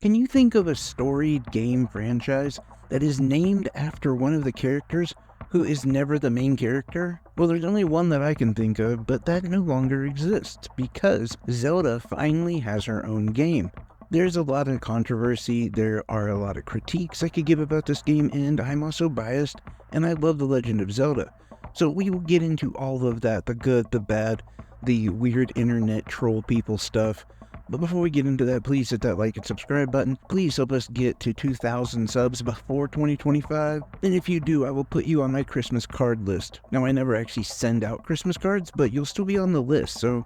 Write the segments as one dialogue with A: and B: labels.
A: Can you think of a storied game franchise that is named after one of the characters who is never the main character? Well, there's only one that I can think of, but that no longer exists because Zelda finally has her own game. There's a lot of controversy, there are a lot of critiques I could give about this game, and I'm also biased, and I love The Legend of Zelda. So we will get into all of that, the good, the bad, the weird internet troll people stuff. But before we get into that, please hit that like and subscribe button. Please help us get to 2,000 subs before 2025. And if you do, I will put you on my Christmas card list. Now, I never actually send out Christmas cards, but you'll still be on the list. So,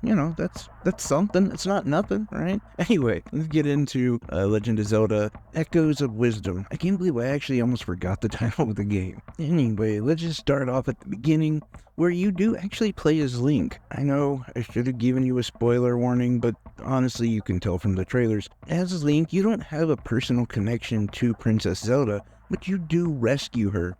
A: that's something. It's not nothing, right? Anyway, let's get into Legend of Zelda Echoes of Wisdom. I can't believe I actually almost forgot the title of the game. Anyway, let's just start off at the beginning, where you do actually play as Link. I know I should have given you a spoiler warning, but honestly, you can tell from the trailers. As Link, you don't have a personal connection to Princess Zelda, but you do rescue her.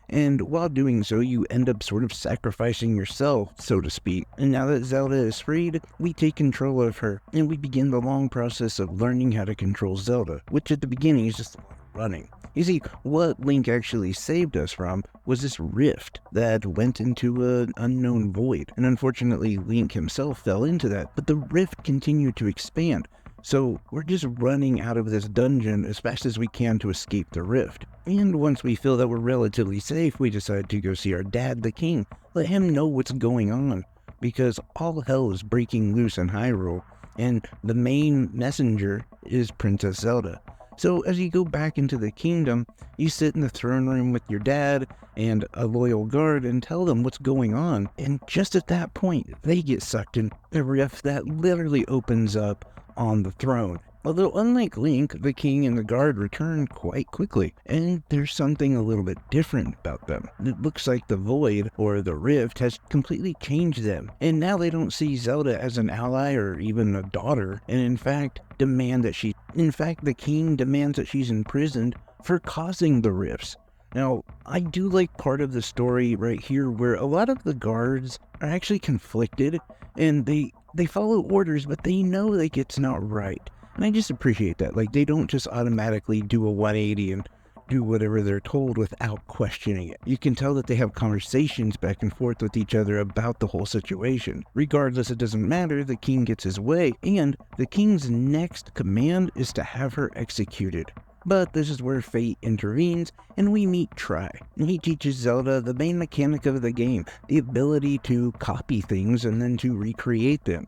A: And while doing so, you end up sort of sacrificing yourself, so to speak. And now that Zelda is freed, we take control of her, and we begin the long process of learning how to control Zelda, which at the beginning is just running. You see, what Link actually saved us from was this rift that went into an unknown void, and unfortunately Link himself fell into that, but the rift continued to expand. So we're just running out of this dungeon as fast as we can to escape the rift. And once we feel that we're relatively safe, we decide to go see our dad, the king, let him know what's going on, because all hell is breaking loose in Hyrule, and the main messenger is Princess Zelda. So as you go back into the kingdom, you sit in the throne room with your dad and a loyal guard and tell them what's going on. And just at that point, they get sucked in a rift that literally opens up on the throne. Although unlike Link, the king and the guard return quite quickly, and there's something a little bit different about them. It looks like the void, or the rift, has completely changed them, and now they don't see Zelda as an ally or even a daughter, and in fact, the king demands that she's imprisoned for causing the rifts. Now, I do like part of the story right here where a lot of the guards are actually conflicted, and they follow orders, but they know like it's not right. And I just appreciate that. Like, they don't just automatically do a 180 and do whatever they're told without questioning it. You can tell that they have conversations back and forth with each other about the whole situation. Regardless, it doesn't matter, the king gets his way, and the king's next command is to have her executed. But this is where fate intervenes, and we meet Tri. And he teaches Zelda the main mechanic of the game, the ability to copy things and then to recreate them.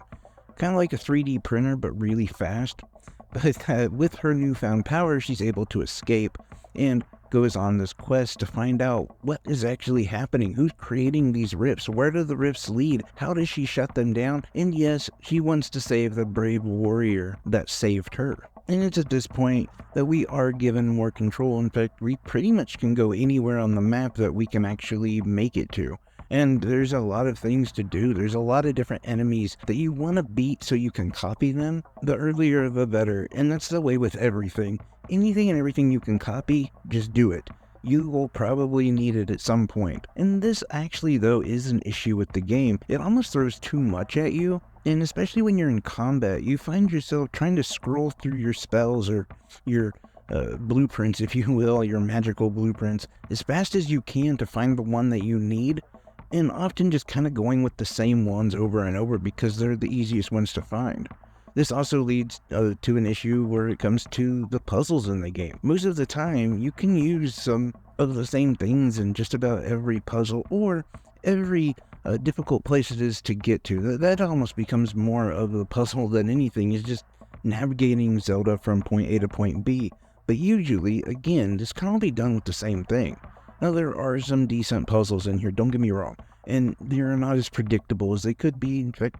A: Kind of like a 3D printer, but really fast. But with her newfound power, she's able to escape and goes on this quest to find out what is actually happening, who's creating these rifts, where do the rifts lead, how does she shut them down, and yes, she wants to save the brave warrior that saved her. And it's at this point that we are given more control. In fact, we pretty much can go anywhere on the map that we can actually make it to. And there's a lot of things to do. There's a lot of different enemies that you want to beat so you can copy them. The earlier the better, and that's the way with everything. Anything and everything you can copy, just do it. You will probably need it at some point. And this actually, though, is an issue with the game. It almost throws too much at you. And especially when you're in combat, you find yourself trying to scroll through your spells or your blueprints, if you will, your magical blueprints, as fast as you can to find the one that you need. And often just kind of going with the same ones over and over because they're the easiest ones to find. This also leads to an issue where it comes to the puzzles in the game. Most of the time, you can use some of the same things in just about every puzzle or every difficult place it is to get to. That almost becomes more of a puzzle than anything, is just navigating Zelda from point A to point B. But usually, again, this can all be done with the same thing. Now, there are some decent puzzles in here, don't get me wrong, and they're not as predictable as they could be. In fact,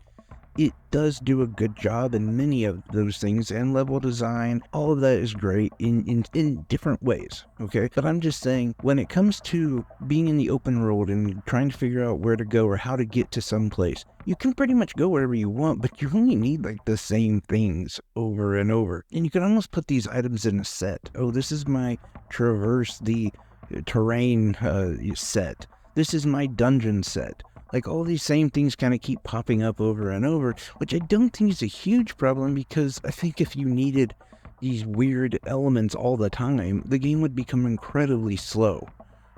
A: it does do a good job in many of those things, and level design, all of that is great in different ways, okay? But I'm just saying, when it comes to being in the open world and trying to figure out where to go or how to get to some place, you can pretty much go wherever you want, but you only need like the same things over and over. And you can almost put these items in a set. Oh, this is my traverse the terrain set. This is my dungeon set. Like, all these same things kind of keep popping up over and over, which I don't think is a huge problem, because I think if you needed these weird elements all the time, the game would become incredibly slow.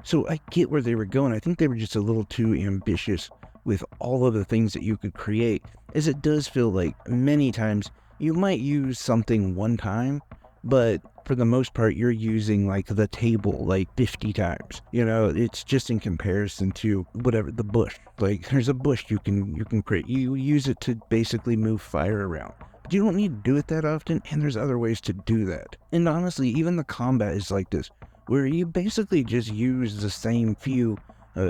A: So I get where they were going. I think they were just a little too ambitious with all of the things that you could create, as it does feel like many times you might use something one time, but for the most part you're using like the table like 50 times. It's just in comparison to whatever the bush. Like there's a bush you can create. You use it to basically move fire around. But you don't need to do it that often, and there's other ways to do that. And honestly, even the combat is like this, where you basically just use the same few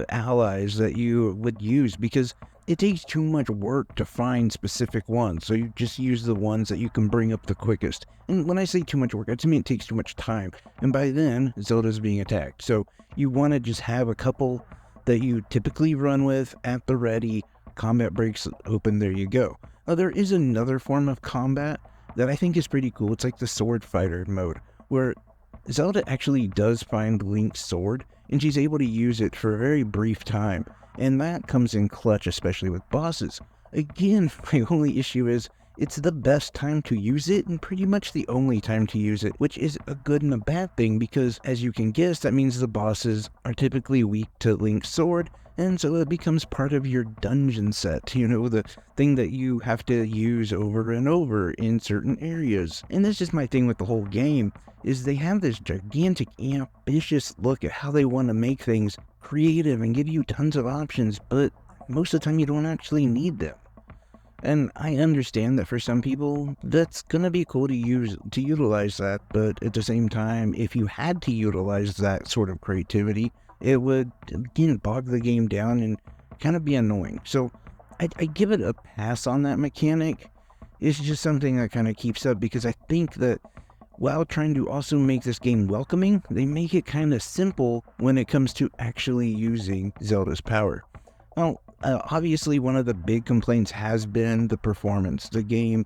A: allies that you would use, because it takes too much work to find specific ones, so you just use the ones that you can bring up the quickest. And when I say too much work, I just mean it takes too much time, and by then, Zelda's being attacked, so you want to just have a couple that you typically run with at the ready. Combat breaks open, there you go. Now, there is another form of combat that I think is pretty cool. It's like the sword fighter mode, where Zelda actually does find Link's sword, and she's able to use it for a very brief time, and that comes in clutch, especially with bosses. Again, my only issue is it's the best time to use it, and pretty much the only time to use it, which is a good and a bad thing, because as you can guess, that means the bosses are typically weak to Link's sword, and so it becomes part of your dungeon set, the thing that you have to use over and over in certain areas. And that's just my thing with the whole game, is they have this gigantic, ambitious look at how they want to make things creative and give you tons of options, but most of the time you don't actually need them. And I understand that for some people, that's gonna be cool to utilize that, but at the same time, if you had to utilize that sort of creativity, it would, again, bog the game down and kind of be annoying. So I give it a pass on that mechanic. It's just something that kind of keeps up, because I think that while trying to also make this game welcoming, they make it kind of simple when it comes to actually using Zelda's power. Now, obviously, one of the big complaints has been the performance. The game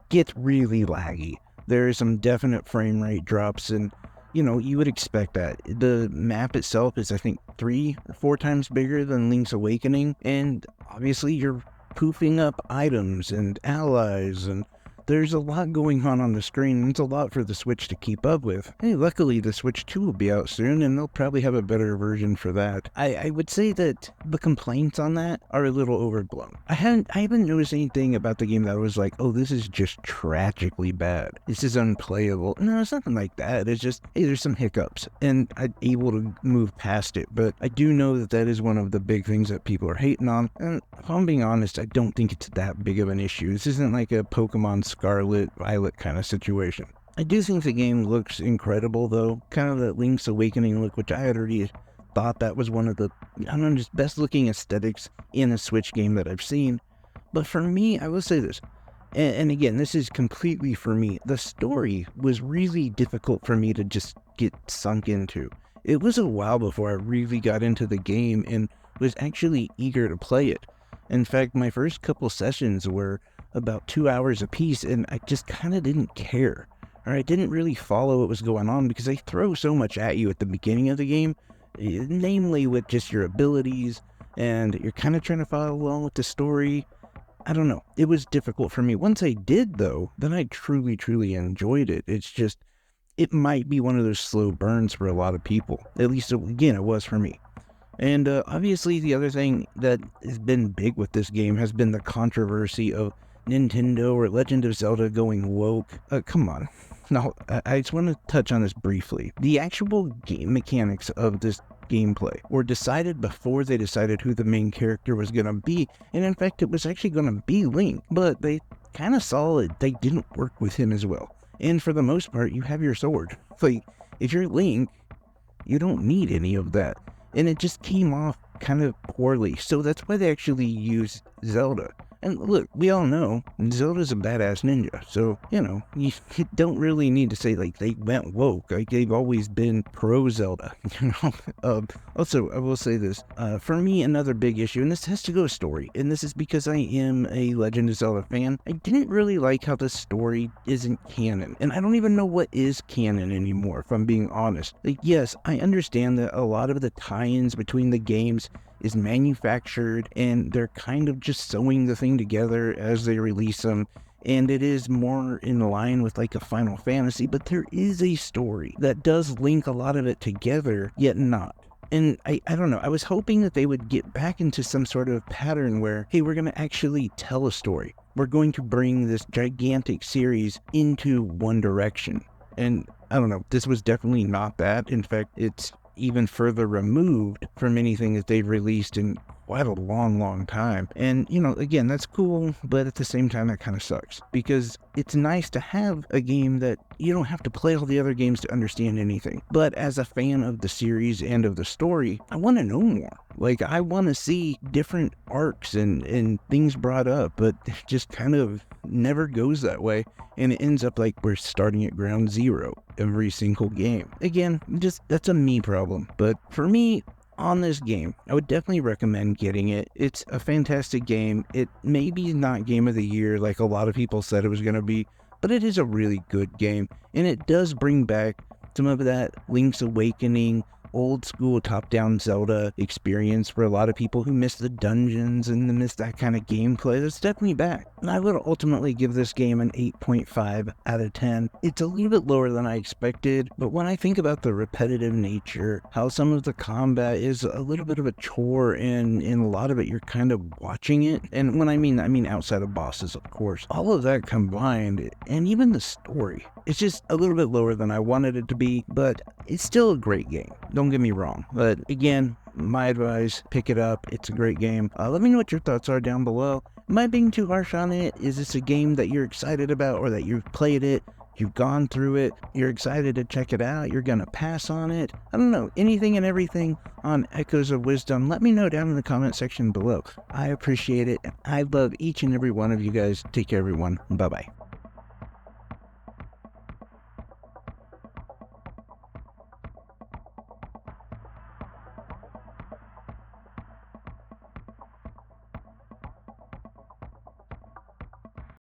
A: gets really laggy. There are some definite frame rate drops, and you would expect that. The map itself is, I think, 3 or 4 times bigger than Link's Awakening, and obviously you're poofing up items and allies, and there's a lot going on the screen, and it's a lot for the Switch to keep up with. Hey, luckily the Switch 2 will be out soon, and they'll probably have a better version for that. I would say that the complaints on that are a little overblown. I haven't noticed anything about the game that was like, oh, this is just tragically bad. This is unplayable. No, it's nothing like that. It's just, hey, there's some hiccups, and I'm able to move past it. But I do know that that is one of the big things that people are hating on, and if I'm being honest, I don't think it's that big of an issue. This isn't like a Pokemon Scarlet Violet kind of situation. I do think the game looks incredible, though. Kind of that Link's Awakening look, which I had already thought that was one of the, just best looking aesthetics in a Switch game that I've seen. But for me, I will say this, and again, this is completely for me, the story was really difficult for me to just get sunk into. It was a while before I really got into the game and was actually eager to play it. In fact, my first couple sessions were about 2 hours apiece, and I just kind of didn't care. Or I didn't really follow what was going on, because they throw so much at you at the beginning of the game, namely with just your abilities, and you're kind of trying to follow along with the story. I don't know. It was difficult for me. Once I did, though, then I truly, truly enjoyed it. It's just, it might be one of those slow burns for a lot of people. At least, again, it was for me. And obviously, the other thing that has been big with this game has been the controversy of Nintendo or Legend of Zelda going woke. Come on. Now, I just want to touch on this briefly. The actual game mechanics of this gameplay were decided before they decided who the main character was going to be. And in fact, it was actually going to be Link. But they kind of saw that they didn't work with him as well. And for the most part, you have your sword. Like, if you're Link, you don't need any of that. And it just came off kind of poorly. So that's why they actually used Zelda. And look, we all know Zelda's a badass ninja, so, you don't really need to say, like, they went woke. Like, they've always been pro-Zelda, Also, I will say this. For me, another big issue, and this has to go with story, and this is because I am a Legend of Zelda fan, I didn't really like how the story isn't canon. And I don't even know what is canon anymore, if I'm being honest. Like, yes, I understand that a lot of the tie-ins between the games is manufactured, and they're kind of just sewing the thing together as they release them, and it is more in line with like a Final Fantasy, but there is a story that does link a lot of it together, yet not. And I don't know, I was hoping that they would get back into some sort of pattern where, hey, we're going to actually tell a story. We're going to bring this gigantic series into one direction. And I don't know, this was definitely not that. In fact, it's even further removed from anything that they've released in quite a long time. And, again, that's cool, but at the same time, that kind of sucks. Because it's nice to have a game that you don't have to play all the other games to understand anything. But as a fan of the series and of the story, I want to know more. Like, I want to see different arcs and things brought up, but it just kind of never goes that way. And it ends up like we're starting at ground zero every single game. Again, that's a me problem. But for me, on this game, I would definitely recommend getting it. It's a fantastic game. It may be not game of the year like a lot of people said it was going to be, but it is a really good game. And it does bring back some of that Link's Awakening, old school top-down Zelda experience for a lot of people who miss the dungeons and miss that kind of gameplay. That's definitely back. And I would ultimately give this game an 8.5 out of 10. It's a little bit lower than I expected, but when I think about the repetitive nature, how some of the combat is a little bit of a chore, and in a lot of it you're kind of watching it. And when I mean outside of bosses, of course. All of that combined, and even the story, it's just a little bit lower than I wanted it to be, but it's still a great game. Don't get me wrong. But again, my advice, pick it up. It's a great game. Let me know what your thoughts are down below. Am I being too harsh on it? Is this a game that you're excited about, or that you've played it, you've gone through it, you're excited to check it out, you're gonna pass on it? I don't know. Anything and everything on Echoes of Wisdom, let me know down in the comment section below. I appreciate it. I love each and every one of you guys. Take care, everyone. Bye-bye.